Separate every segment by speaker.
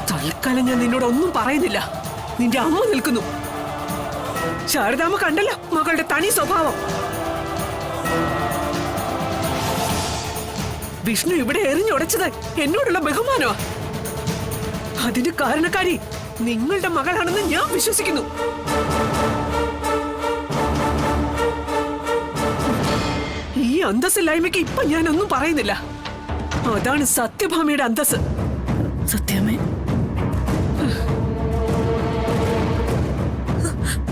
Speaker 1: തൽക്കാലം ഞാൻ നിന്നോട് ഒന്നും പറയുന്നില്ല. നിന്റെ അമ്മ നിൽക്കുന്നു. ശാരദാമ്മ കണ്ടല്ലോ മകളുടെ തനി സ്വഭാവം. വിഷ്ണു ഇവിടെ എറിഞ്ഞുടച്ചത് എന്നോടുള്ള ബഹുമാനമാ. അതിന് കാരണക്കാരി നിങ്ങളുടെ മകളാണെന്ന് ഞാൻ വിശ്വസിക്കുന്നു. ഈ അന്തസ്സില്ലായ്മയ്ക്ക് ഇപ്പൊ ഞാനൊന്നും പറയുന്നില്ല. അതാണ് സത്യഭാമയുടെ അന്തസ്.
Speaker 2: സത്യമേ,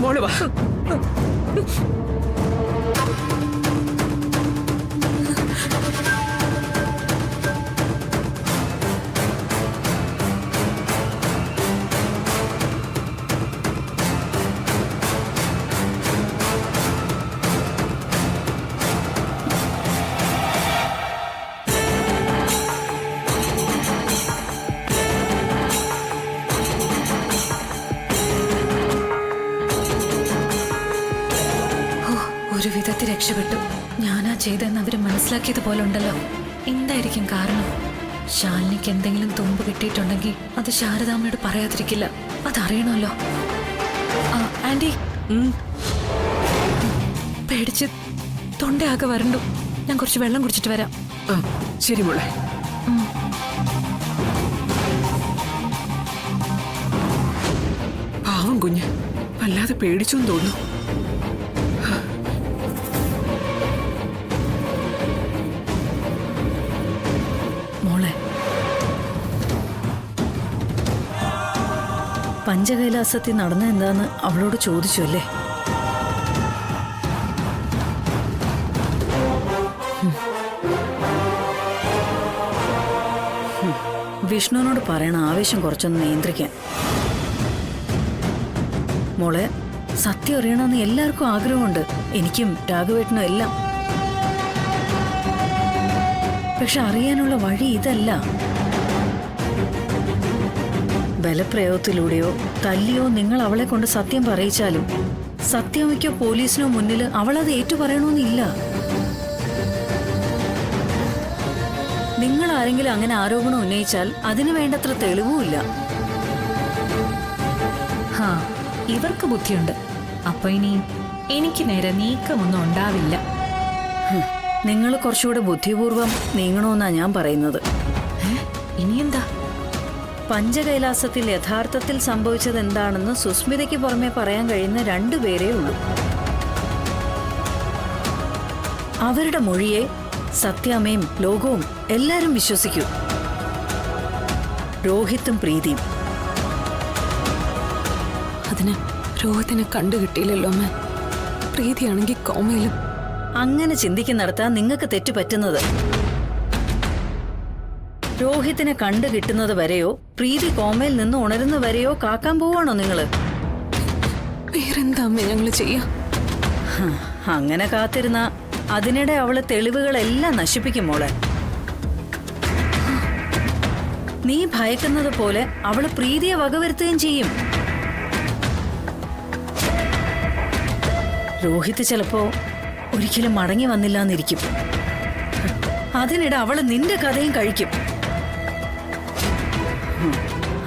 Speaker 1: മോള് വാ.
Speaker 2: ഒരു വിധത്തിൽ രക്ഷപ്പെട്ടു. ഞാനാ ചെയ്തെന്ന് അവര് മനസ്സിലാക്കിയത് പോലെ ഉണ്ടല്ലോ. എന്തായിരിക്കും കാരണം? ശാലിനിക്ക് എന്തെങ്കിലും തുമ്പ് കിട്ടിയിട്ടുണ്ടെങ്കിൽ അത് ശാരദാമ്മയോട് പറയാതിരിക്കില്ല. അതറിയണമല്ലോ. ആന്റി, പേടിച്ച് തൊണ്ടയാകെ വരണ്ടു. ഞാൻ കുറച്ച് വെള്ളം കുടിച്ചിട്ട് വരാം.
Speaker 1: ശരി മോളെ. പാവം കുഞ്ഞ് വല്ലാതെ പേടിച്ചെന്ന് തോന്നുന്നു.
Speaker 2: മോളെ, പഞ്ചകൈലാസത്തിൽ നടന്ന എന്താന്ന് അവളോട് ചോദിച്ചു അല്ലേ? വിഷ്ണുവിനോട് പറയണം ആവേശം കുറച്ചൊന്ന് നിയന്ത്രിക്കാൻ. മോളെ, സത്യം അറിയണമെന്ന് എല്ലാവർക്കും ആഗ്രഹമുണ്ട്. എനിക്കും രാഘവേട്ടനും എല്ലാം. പക്ഷെ അറിയാനുള്ള വഴി ഇതല്ല. ബലപ്രയോഗത്തിലൂടെയോ തല്ലിയോ നിങ്ങൾ അവളെ കൊണ്ട് സത്യം പറയിച്ചാലും സത്യമയ്ക്കോ പോലീസിനോ മുന്നിൽ അവളത് ഏറ്റുപറയണമെന്നില്ല. നിങ്ങൾ ആരെങ്കിലും അങ്ങനെ ആരോപണം ഉന്നയിച്ചാൽ അതിന് വേണ്ടത്ര തെളിവുമില്ല. ഇവർക്ക് ബുദ്ധിയുണ്ട്. അപ്പൊ ഇനി എനിക്ക് നേരെ നീക്കമൊന്നും ഉണ്ടാവില്ല. നിങ്ങൾ കുറച്ചുകൂടെ ബുദ്ധിപൂർവം നീങ്ങണമെന്നാ ഞാൻ പറയുന്നത്. ഇനിയെന്താ? പഞ്ചകൈലാസത്തിൽ യഥാർത്ഥത്തിൽ സംഭവിച്ചത് എന്താണെന്ന് സുസ്മിതയ്ക്ക് പുറമെ പറയാൻ കഴിയുന്ന രണ്ടുപേരേ ഉള്ളൂ. അവരുടെ മൊഴിയെ സത്യാമ്മയും ലോകവും എല്ലാരും വിശ്വസിക്കൂ. രോഹിത്തും പ്രീതിയും.
Speaker 3: അതിന് രോഹിത്തിനെ കണ്ടുകിട്ടിയില്ലല്ലോ അമ്മ. പ്രീതിയാണെങ്കിൽ കോമയിലും.
Speaker 2: അങ്ങനെ ചിന്തിക്കുന്നിടത്താ നിങ്ങൾക്ക് തെറ്റുപറ്റുന്നത്. രോഹിത്തിനെ കണ്ടു കിട്ടുന്നത് വരെയോ പ്രീതി കോമയിൽ നിന്ന് ഉണരുന്ന വരെയോ കാക്കാൻ പോവാണോ നിങ്ങള്?
Speaker 3: വേറെന്താ അമ്മ ഞങ്ങള് ചെയ്യാ?
Speaker 2: അങ്ങനെ കാത്തിരുന്ന അതിനിടെ അവള് തെളിവുകളെല്ലാം നശിപ്പിക്കും മോളെ. നീ ഭയക്കുന്നത് പോലെ അവള് പ്രീതിയെ വകവരുത്തുകയും ചെയ്യും. രോഹിത് ചിലപ്പോ ഒരിക്കലും മടങ്ങി വന്നില്ലാന്നിരിക്കും. അതിനിടെ അവള് നിന്റെ കഥയും കഴിക്കും.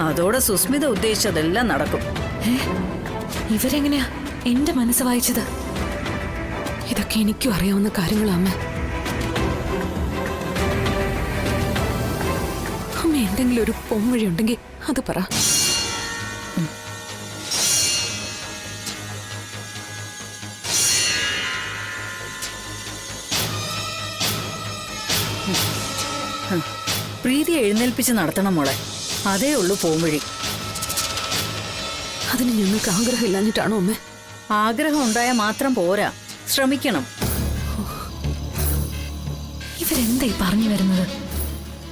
Speaker 2: അതോടെ സുസ്മിത ഉദ്ദേശിച്ചതെല്ലാം നടക്കും.
Speaker 3: ഇവരെങ്ങനെയാ എന്റെ മനസ്സ് വായിച്ചത്? ഇതൊക്കെ എനിക്കും അറിയാവുന്ന കാര്യങ്ങളാ അമ്മ. അമ്മ എന്തെങ്കിലും ഒരു പൊൻവഴി ഉണ്ടെങ്കിൽ അത് പറ.
Speaker 2: പ്രീതിയെ എഴുന്നേൽപ്പിച്ച് നടത്തണം മോളെ. അതേ ഉള്ളൂ പോംവഴി.
Speaker 3: അതിന് ഞങ്ങൾക്ക് ആഗ്രഹമില്ലാഞ്ഞിട്ടാണോ അമ്മേ?
Speaker 2: ആഗ്രഹം ഉണ്ടായാൽ മാത്രം പോരാ, ശ്രമിക്കണം. ഇവരെന്തായി പറഞ്ഞു വരുന്നത്?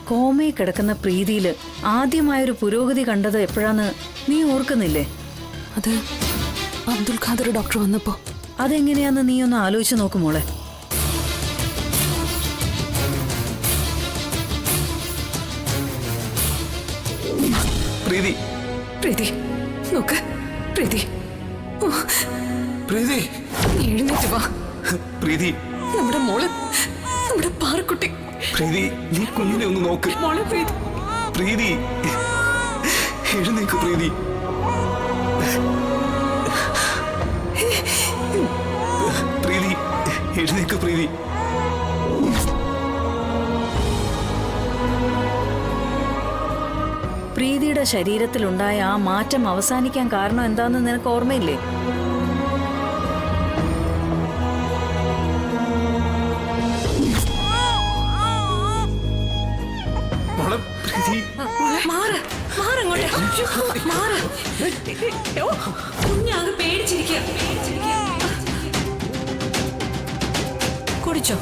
Speaker 2: കോമയിൽ കിടക്കുന്ന പ്രീതിയില് ആദ്യമായൊരു പുരോഗതി കണ്ടത് എപ്പോഴാന്ന് നീ ഓർക്കുന്നില്ലേ?
Speaker 3: അത് അബ്ദുൽ ഖാദർ ഡോക്ടർ വന്നപ്പോ.
Speaker 2: അതെങ്ങനെയാന്ന് നീ ഒന്ന് ആലോചിച്ച് നോക്കുമോളെ.
Speaker 4: പ്രീതി,
Speaker 3: പ്രീതി നോക്ക്. പ്രീതി,
Speaker 4: പ്രീതി
Speaker 3: എഴുന്നേറ്റ് വാ.
Speaker 4: പ്രീതി,
Speaker 3: നമ്മുടെ മോള്, നമ്മുടെ പാറക്കുട്ടി.
Speaker 4: പ്രീതി, നീ കുഞ്ഞിനെ ഒന്ന് നോക്ക്.
Speaker 1: മോളെ പ്രീതി,
Speaker 4: പ്രീതി, എഴുന്നേക്ക് പ്രീതി. പ്രീതി, എഴുന്നേക്ക് പ്രീതി.
Speaker 5: പ്രീതിയുടെ ശരീരത്തിലുണ്ടായ ആ മാറ്റം അവസാനിക്കാൻ കാരണം എന്താണെന്ന് നിനക്ക് ഓർമ്മയില്ലേ?
Speaker 4: മോളെ പ്രീതി,
Speaker 2: കുഞ്ഞാകെ പേടിച്ചിരിക്കുക. കുടിച്ചോ?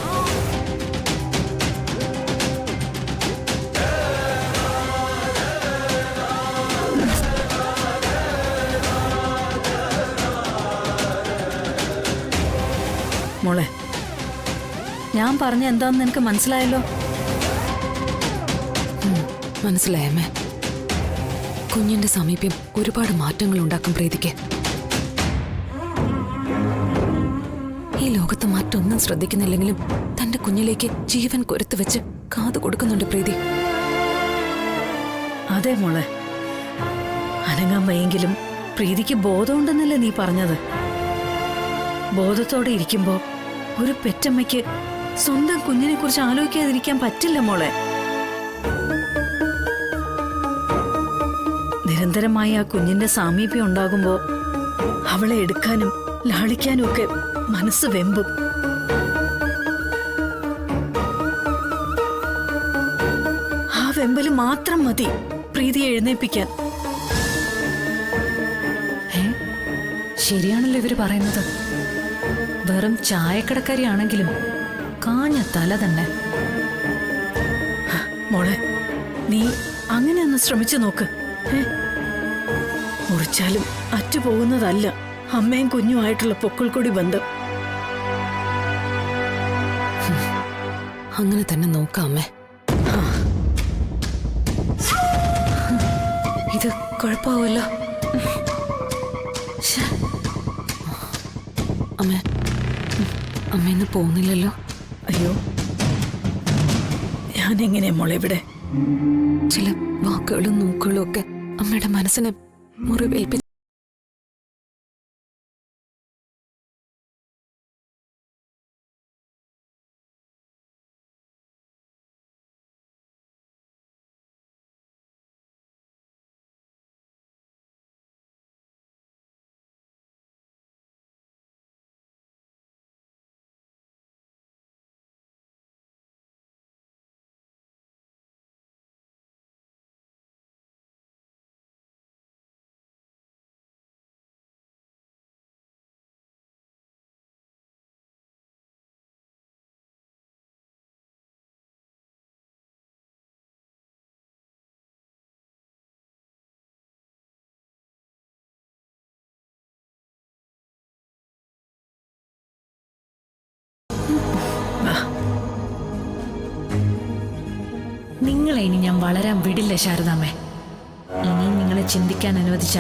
Speaker 5: മോളെ, ഞാൻ പറഞ്ഞ എന്താന്ന് നിനക്ക് മനസ്സിലായല്ലോ?
Speaker 3: മനസ്സിലായമ്മേ. കുഞ്ഞിന്റെ സമീപ്യം ഒരുപാട് മാറ്റങ്ങൾ ഉണ്ടാക്കും പ്രീതിക്ക്. ഈ ലോകത്ത് മറ്റൊന്നും ശ്രദ്ധിക്കുന്നില്ലെങ്കിലും തന്റെ കുഞ്ഞിലേക്ക് ജീവൻ കൊരുത്തു വെച്ച് കാതു കൊടുക്കുന്നുണ്ട് പ്രീതി.
Speaker 5: അതെ മോളെ, അനങ്ങാൻ വയ്യെങ്കിലും പ്രീതിക്ക് ബോധമുണ്ടെന്നല്ലേ നീ പറഞ്ഞത്? ബോധത്തോടെ ഇരിക്കുമ്പോ ഒരു പെറ്റമ്മയ്ക്ക് സ്വന്തം കുഞ്ഞിനെ കുറിച്ച് ആലോചിക്കാതിരിക്കാൻ പറ്റില്ല മോളെ. നിരന്തരമായി ആ കുഞ്ഞിന്റെ സാമീപ്യം ഉണ്ടാകുമ്പോ അവളെ എടുക്കാനും ലാളിക്കാനും ഒക്കെ മനസ്സ് വെമ്പും. ആ വെമ്പല് മാത്രം മതി പ്രീതിയെ എഴുന്നേൽപ്പിക്കാൻ.
Speaker 2: ശരിയാണല്ലോ ഇവര് പറയുന്നത്. വെറും ചായക്കടക്കാരിയാണെങ്കിലും കാഞ്ഞ തല തന്നെ.
Speaker 5: മോളെ, നീ അങ്ങനെ ഒന്ന് ശ്രമിച്ചു നോക്ക്. മുറിച്ചാലും അറ്റുപോകുന്നതല്ല അമ്മയും കുഞ്ഞുമായിട്ടുള്ള പൊക്കിൾക്കൊടി ബന്ധം.
Speaker 3: അങ്ങനെ തന്നെ നോക്കാം അമ്മേ.
Speaker 2: ഇത് കുഴപ്പമാവുമല്ലോ.
Speaker 3: അമ്മേ, അമ്മയിന്ന് പോകുന്നില്ലല്ലോ?
Speaker 5: അയ്യോ, ഞാനെങ്ങനെ മോളെ ഇവിടെ?
Speaker 3: ചില വാക്കുകളും നോക്കുകളും ഒക്കെ അമ്മയുടെ മനസ്സിനെ മുറിവേൽപ്പിച്ചു.
Speaker 2: നിങ്ങളെ ഇനി ഞാൻ വളരാൻ വിടില്ല ശാരദാമ്മേ. ഇനിയും നിങ്ങളെ ചിന്തിക്കാൻ അനുവദിച്ച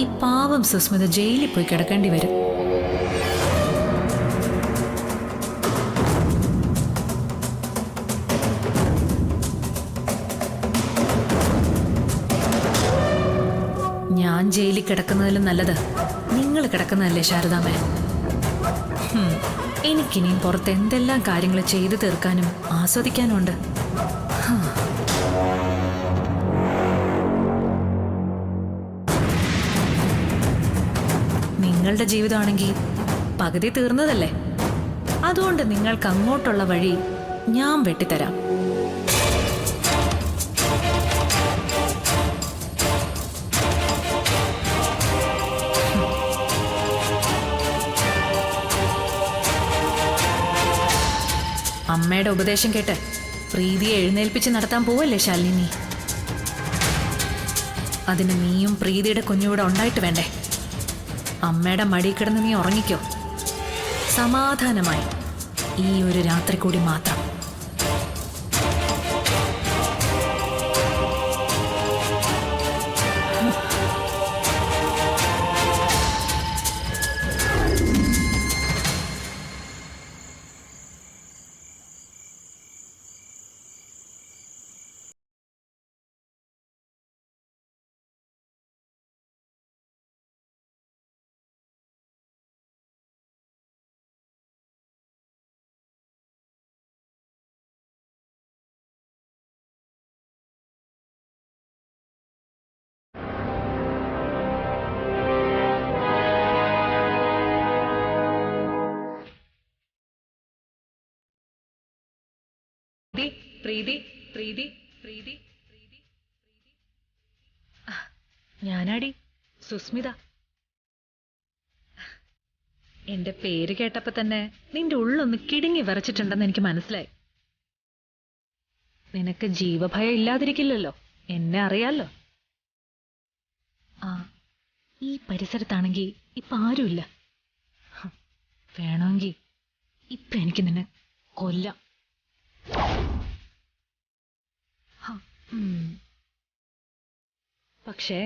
Speaker 2: ഈ പാവം സുസ്മിത ജയിലിൽ പോയി കിടക്കേണ്ടി വരും. ഞാൻ ജയിലിൽ കിടക്കുന്നതിലും നല്ലത് നിങ്ങൾ കിടക്കുന്നതല്ലേ ശാരദാമ്മേ? എനിക്കിനിയും പുറത്ത് എന്തെല്ലാം കാര്യങ്ങൾ ചെയ്തു തീർക്കാനും ആസ്വദിക്കാനും ഉണ്ട്. നിങ്ങളുടെ ജീവിതമാണെങ്കിൽ പകുതി തീർന്നതല്ലേ. അതുകൊണ്ട് നിങ്ങൾക്ക് അങ്ങോട്ടുള്ള വഴി ഞാൻ വെട്ടിത്തരാം. അമ്മയുടെ ഉപദേശം കേട്ട് പ്രീതിയെ എഴുന്നേൽപ്പിച്ച് നടത്താൻ പോവല്ലേ ശാലിനി നീ? അതിന് നീയും പ്രീതിയുടെ കുഞ്ഞുകൂടെ ഉണ്ടായിട്ട് വേണ്ടേ? അമ്മയുടെ മടി കിടന്ന് നീ ഉറങ്ങിക്കോ സമാധാനമായി. ഈ ഒരു രാത്രി കൂടി മാത്രം. പ്രീതി പ്രീതി പ്രീതി പ്രീതി ഞാനാടി സുസ്മിത. എന്റെ പേര് കേട്ടപ്പോ തന്നെ നിന്റെ ഉള്ളൊന്ന് കിടുങ്ങി വിറച്ചിട്ടുണ്ടെന്ന് എനിക്ക് മനസ്സിലായി. നിനക്ക് ജീവഭയം ഇല്ലാതിരിക്കില്ലല്ലോ, എന്നെ അറിയാലോ. ആ, ഈ പരിസരത്താണെങ്കിൽ ഇപ്പൊ ആരുമില്ല. വേണമെങ്കിൽ ഇപ്പൊ എനിക്ക് നിന്നെ കൊല്ലാം. പക്ഷേ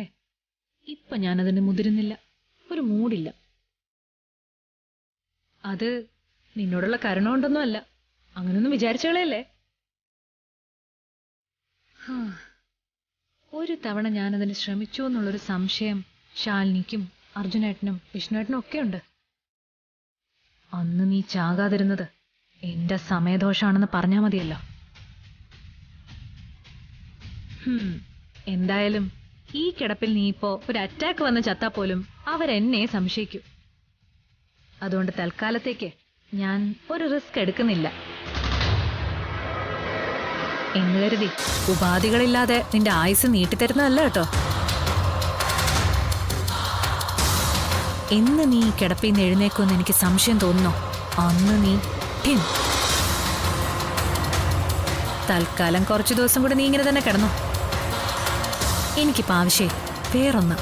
Speaker 2: ഇപ്പൊ ഞാനതിന് മുതിരുന്നില്ല, ഒരു മൂടില്ല. അത് നിന്നോടുള്ള കരുണ കൊണ്ടൊന്നും അല്ല, അങ്ങനൊന്നും വിചാരിച്ചോളയല്ലേ. ഒരു തവണ ഞാനതിന് ശ്രമിച്ചു എന്നുള്ളൊരു സംശയം ശാലിനിക്കും അർജുനേട്ടനും വിഷ്ണുവേട്ടനും ഒക്കെ ഉണ്ട്. അന്ന് നീ ചാകാതിരുന്നത് എന്റെ സമയദോഷാണെന്ന് പറഞ്ഞാൽ മതിയല്ലോ. എന്തായാലും ഈ കിടപ്പിൽ നീ ഇപ്പോ ഒരു അറ്റാക്ക് വന്ന് ചത്താ പോലും അവരെന്നെ സംശയിക്കും. അതുകൊണ്ട് തൽക്കാലത്തേക്ക് ഞാൻ ഒരു റിസ്ക് എടുക്കുന്നില്ല എന്ന് കരുതി ഉപാധികളില്ലാതെ നിന്റെ ആയുസ് നീട്ടിത്തരുന്നതല്ല കേട്ടോ. എന്ന് നീ കിടപ്പിൽ നിന്ന് എഴുന്നേക്കുമെന്ന് എനിക്ക് സംശയം തോന്നുന്നു, അന്ന് നീ തൽക്കാലം കുറച്ചു ദിവസം കൂടി നീ ഇങ്ങനെ തന്നെ കിടന്നു. എനിക്കിപ്പോ ആവശ്യം വേറൊന്ന്.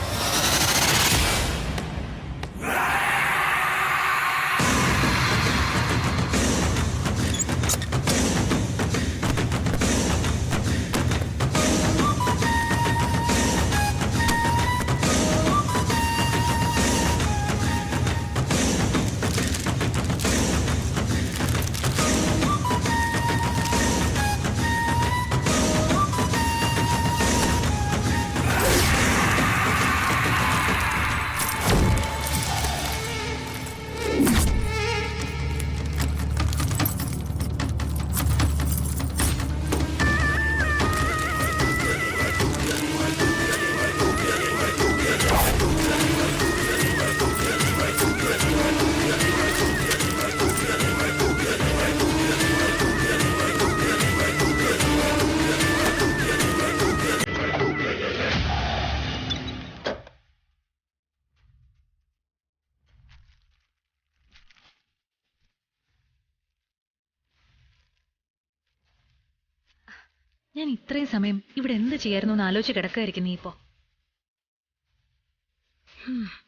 Speaker 2: ഞാൻ ഇത്രയും സമയം ഇവിടെ എന്ത് ചെയ്യായിരുന്നു എന്ന് ആലോചിച്ച് കിടക്കുകയായിരിക്കും നീ ഇപ്പോ.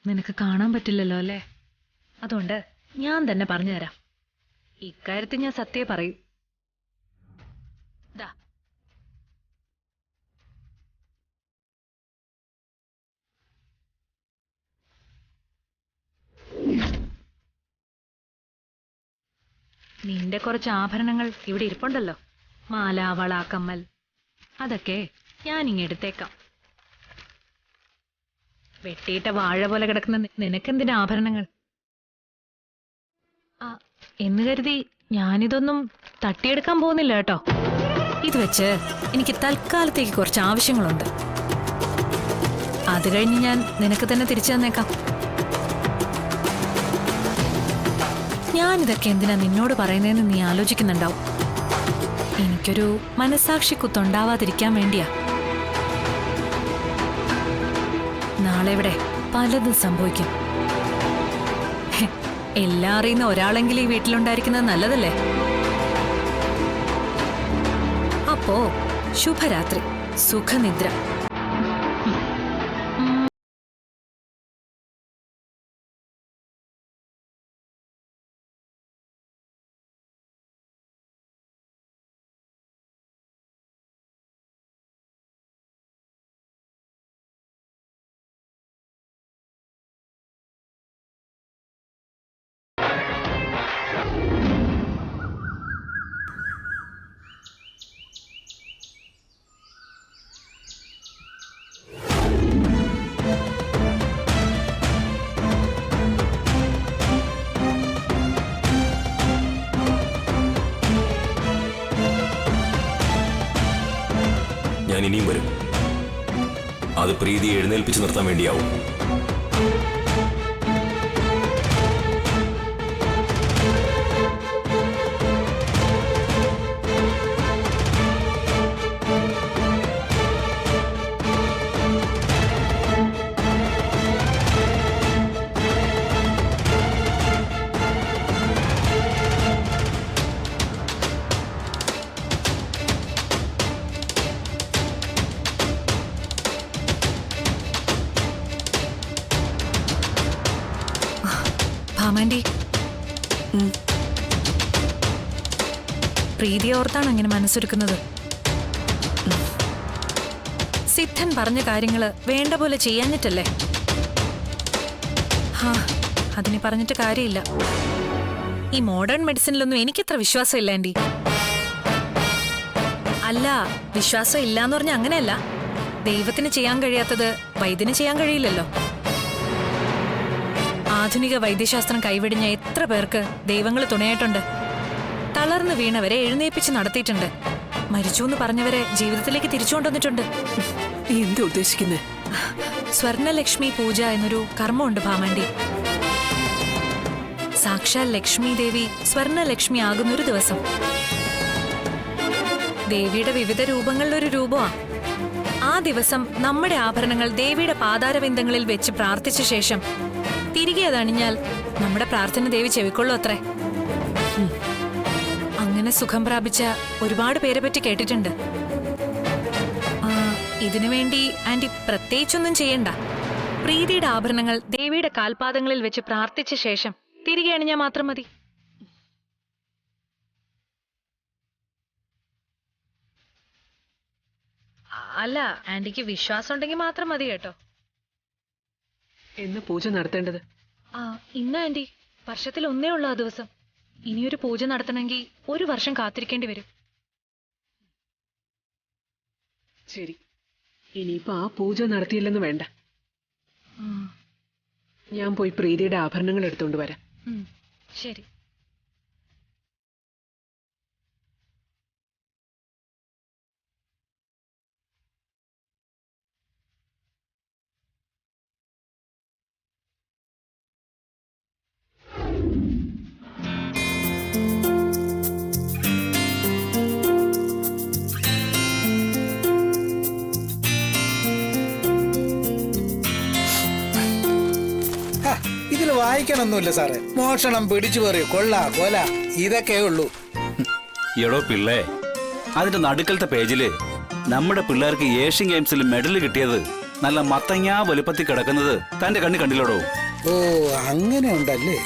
Speaker 2: നിനക്ക് കാണാൻ പറ്റില്ലല്ലോ അല്ലേ, അതുകൊണ്ട് ഞാൻ തന്നെ പറഞ്ഞുതരാം. ഇക്കാര്യത്തിൽ ഞാൻ സത്യമേ പറയൂ. ദാ നിന്റെ കുറച്ച് ആഭരണങ്ങൾ ഇവിടെ ഇരിപ്പുണ്ടല്ലോ, മാല, വള, കമ്മൽ, അതൊക്കെ ഞാനിങ്ങ് എടുത്തേക്കാം. വെട്ടിയിട്ട വാഴ പോലെ കിടക്കുന്ന നിനക്കെന്തിനാ ആഭരണങ്ങൾ? എന്ന് കരുതി ഞാനിതൊന്നും തട്ടിയെടുക്കാൻ പോകുന്നില്ല കേട്ടോ. ഇത് വെച്ച് എനിക്ക് തൽക്കാലത്തേക്ക് കുറച്ച് ആവശ്യങ്ങളുണ്ട്. അത് കഴിഞ്ഞ് ഞാൻ നിനക്ക് തന്നെ തിരിച്ചു തന്നേക്കാം. ഞാനിതൊക്കെ എന്തിനാ നിന്നോട് പറയുന്നതെന്ന് നീ ആലോചിക്കുന്നുണ്ടാവും. എനിക്കൊരു മനസാക്ഷി കുത്തുണ്ടാവാതിരിക്കാൻ വേണ്ടിയാ. നാളെ ഇവിടെ പലതും സംഭവിക്കും. എല്ലാം അറിയുന്ന ഒരാളെങ്കിലും ഈ വീട്ടിലുണ്ടായിരിക്കുന്നത് നല്ലതല്ലേ? അപ്പോ ശുഭരാത്രി, സുഖനിദ്ര.
Speaker 6: ഞാൻ ഇനിയും വരും. അത് പ്രീതിയെ എഴുന്നേൽപ്പിച്ച് നിർത്താൻ വേണ്ടിയാവും.
Speaker 2: ഭാമാൻഡി, പ്രീതിയെ ഓർത്താണ് അങ്ങനെ മനസ്സൊരുക്കുന്നത്. സിദ്ധൻ പറഞ്ഞ കാര്യങ്ങള് വേണ്ട പോലെ ചെയ്യാഞ്ഞിട്ടല്ലേ? ഹാ, അതിന് പറഞ്ഞിട്ട് കാര്യമില്ല. ഈ മോഡേൺ മെഡിസിനിലൊന്നും എനിക്കത്ര വിശ്വാസമില്ല ആൻറ്റി. അല്ല, വിശ്വാസം ഇല്ലാന്ന് പറഞ്ഞ അങ്ങനെയല്ല. ദൈവത്തിന് ചെയ്യാൻ കഴിയാത്തത് വൈദ്യന് ചെയ്യാൻ കഴിയില്ലല്ലോ. ആധുനിക വൈദ്യശാസ്ത്രം കൈവെടിഞ്ഞ എത്ര പേർക്ക് ദൈവങ്ങൾ തുണയായിട്ടുണ്ട്. തളർന്നു വീണവരെ എഴുന്നേപ്പിച്ച് നടത്തിയിട്ടുണ്ട്. മരിച്ചു എന്ന് പറഞ്ഞവരെ ജീവിതത്തിലേക്ക് തിരിച്ചു കൊണ്ടുവന്നിട്ടുണ്ട്.
Speaker 1: നീ എന്താ ഉദ്ദേശിക്കുന്നത്?
Speaker 2: സ്വർണലക്ഷ്മി പൂജ എന്നൊരു കർമ്മമുണ്ട് ഭാമാൻഡി. സാക്ഷാൽ ലക്ഷ്മി ദേവി സ്വർണലക്ഷ്മി ആകുന്നൊരു ദിവസം. ദേവിയുടെ വിവിധ രൂപങ്ങളിലൊരു രൂപമാ. ആ ദിവസം നമ്മുടെ ആഭരണങ്ങൾ ദേവിയുടെ പാതാരവിന്ദങ്ങളിൽ വെച്ച് പ്രാർത്ഥിച്ച ശേഷം തിരികെ അതണിഞ്ഞാൽ നമ്മുടെ പ്രാർത്ഥന ദേവി ചെവിക്കൊള്ളു അത്രേ. അങ്ങനെ സുഖം പ്രാപിച്ച ഒരുപാട് പേരെ പറ്റി കേട്ടിട്ടുണ്ട്. ഇതിനു വേണ്ടി ആന്റി പ്രത്യേകിച്ചൊന്നും ചെയ്യണ്ട. പ്രീതിയുടെ ആഭരണങ്ങൾ ദേവിയുടെ കാൽപാദങ്ങളിൽ വെച്ച് പ്രാർത്ഥിച്ച ശേഷം തിരികെ അണിഞ്ഞാൽ മാത്രം മതി. അല്ല, ആന്റിക്ക് വിശ്വാസം ഉണ്ടെങ്കിൽ മാത്രം മതി കേട്ടോ.
Speaker 1: എന്ന് പൂജ നടത്തേണ്ടത്?
Speaker 2: ഇന്ന് ആന്റി, വർഷത്തിൽ ഒന്നേ ഉള്ളൂ ആ ദിവസം. ഇനിയൊരു പൂജ നടത്തണമെങ്കിൽ 1 വർഷം കാത്തിരിക്കേണ്ടി വരും.
Speaker 1: ശരി, ഇനിയിപ്പോ ആ പൂജ നടത്തിയില്ലെന്ന് വേണ്ട. ഞാൻ പോയി പ്രീതിയുടെ ആഭരണങ്ങൾ എടുത്തുകൊണ്ട് വരാം.
Speaker 2: ശരി.
Speaker 7: ഇതിൽ വായിക്കണമൊന്നുമില്ല സാറേ. മോഷണം, പിടിച്ചു പറി, കൊള്ള, കൊല, ഇതൊക്കെ ഉള്ളൂ.
Speaker 8: എടോ പിള്ളേ, അതിന്റെ നടുക്കലത്തെ പേജില് നമ്മുടെ പിള്ളേർക്ക് ഏഷ്യൻ ഗെയിംസിൽ മെഡൽ കിട്ടിയത് നല്ല മത്തങ്ങ വലുപ്പത്തിൽ കിടക്കുന്നത് തന്റെ കണ്ണി കണ്ടില്ലടോ?
Speaker 7: ഓ, അങ്ങനെ ഉണ്ടല്ലേ?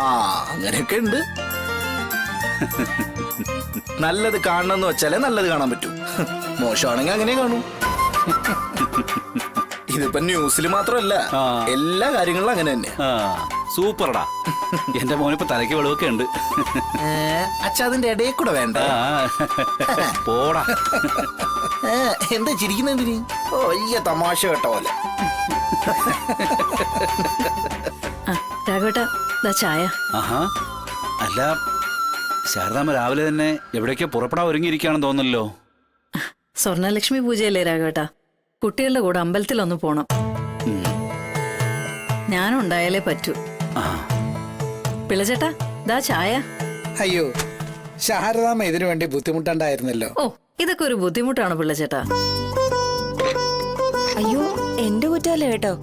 Speaker 9: ആ, അങ്ങനെയൊക്കെ ഉണ്ട്. നല്ലത് കാണണമെന്ന് വെച്ചാലേ നല്ലത് കാണാൻ പറ്റൂ. മോശമാണെങ്കിൽ അങ്ങനെ കാണൂ. ഇതിപ്പോ ന്യൂസിൽ മാത്രമല്ല, എല്ലാ കാര്യങ്ങളിലും അങ്ങനെ തന്നെ.
Speaker 8: സൂപ്പർടാ. എന്റെ മോനിപ്പോ തലയ്ക്ക് വെളിവൊക്കെ ഉണ്ട്.
Speaker 9: അച്ഛാ, അതിന്റെ ഇടയിൽ കൂടെ വേണ്ട.
Speaker 8: പോടാ.
Speaker 9: എന്താ ചിരിക്കുന്നതിന്? ഓ, വലിയ തമാശ കേട്ട പോലെ.
Speaker 5: രാഘവേട്ടാ, ചായ.
Speaker 8: ആഹാ, അല്ല ശാരദാമ്മ രാവിലെ തന്നെ എവിടേക്കോ പുറപ്പെടാൻ ഒരുങ്ങിയിരിക്കുകയാണെന്ന് തോന്നല്ലോ.
Speaker 5: സ്വർണലക്ഷ്മി പൂജയല്ലേ രാഘവേട്ടാ? കുട്ടികളുടെ കൂടെ അമ്പലത്തിലൊന്ന് പോണം. ഞാനുണ്ടായാലേ പറ്റൂ. പിള്ളച്ചേട്ടാ, ദാ ചായ.
Speaker 7: അയ്യോ, ശാരദാമ്മ ഇതിനു വേണ്ടി ബുദ്ധിമുട്ടുണ്ടായിരുന്നല്ലോ.
Speaker 5: ഓ, ഇതൊക്കെ ഒരു ബുദ്ധിമുട്ടാണ് പിള്ളച്ചേട്ടാ.
Speaker 10: അയ്യോ, എന്റെ കുറ്റമല്ല കേട്ടോ.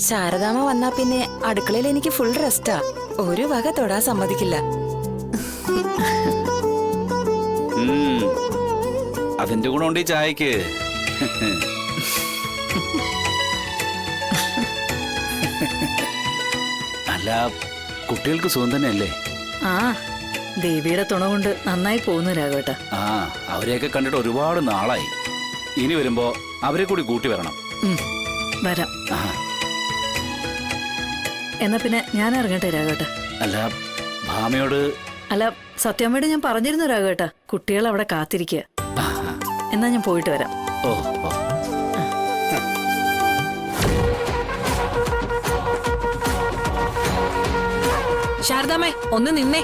Speaker 10: ശാരദാമ്മ വന്നാ പിന്നെ അടുക്കളയിൽ എനിക്ക് ഫുൾ റെസ്റ്റാ. ഒരു വക തൊടാൻ സമ്മതിക്കില്ല.
Speaker 8: അതിന്റെ ഗുണമുണ്ട് ഈ ചായക്ക്. അല്ല, കുട്ടികൾക്ക് സുഖം തന്നെയല്ലേ?
Speaker 5: ആ, ദേവിയുടെ തുണ കൊണ്ട് നന്നായി പോകുന്നു രാഘവേട്ടാ.
Speaker 8: ആ, അവരെയൊക്കെ കണ്ടിട്ട് ഒരുപാട് നാളായി. ഇനി വരുമ്പോ അവരെ കൂടി കൂട്ടി വരണം.
Speaker 5: വരാം. എന്നാ പിന്നെ ഞാൻ ഇറങ്ങട്ടെ രാഘവേട്ടാ.
Speaker 8: അല്ല, ഭാമയോട്?
Speaker 5: അല്ല, സത്യമ്മയോട് ഞാൻ പറഞ്ഞിരുന്നു രാഘവേട്ടാ, കുട്ടികൾ അവിടെ കാത്തിരിക്കുക. എന്നാ ഞാൻ പോയിട്ട് വരാം.
Speaker 8: ഓ,
Speaker 2: ശാരദാമ്മേ, ഒന്ന് നിന്നേ.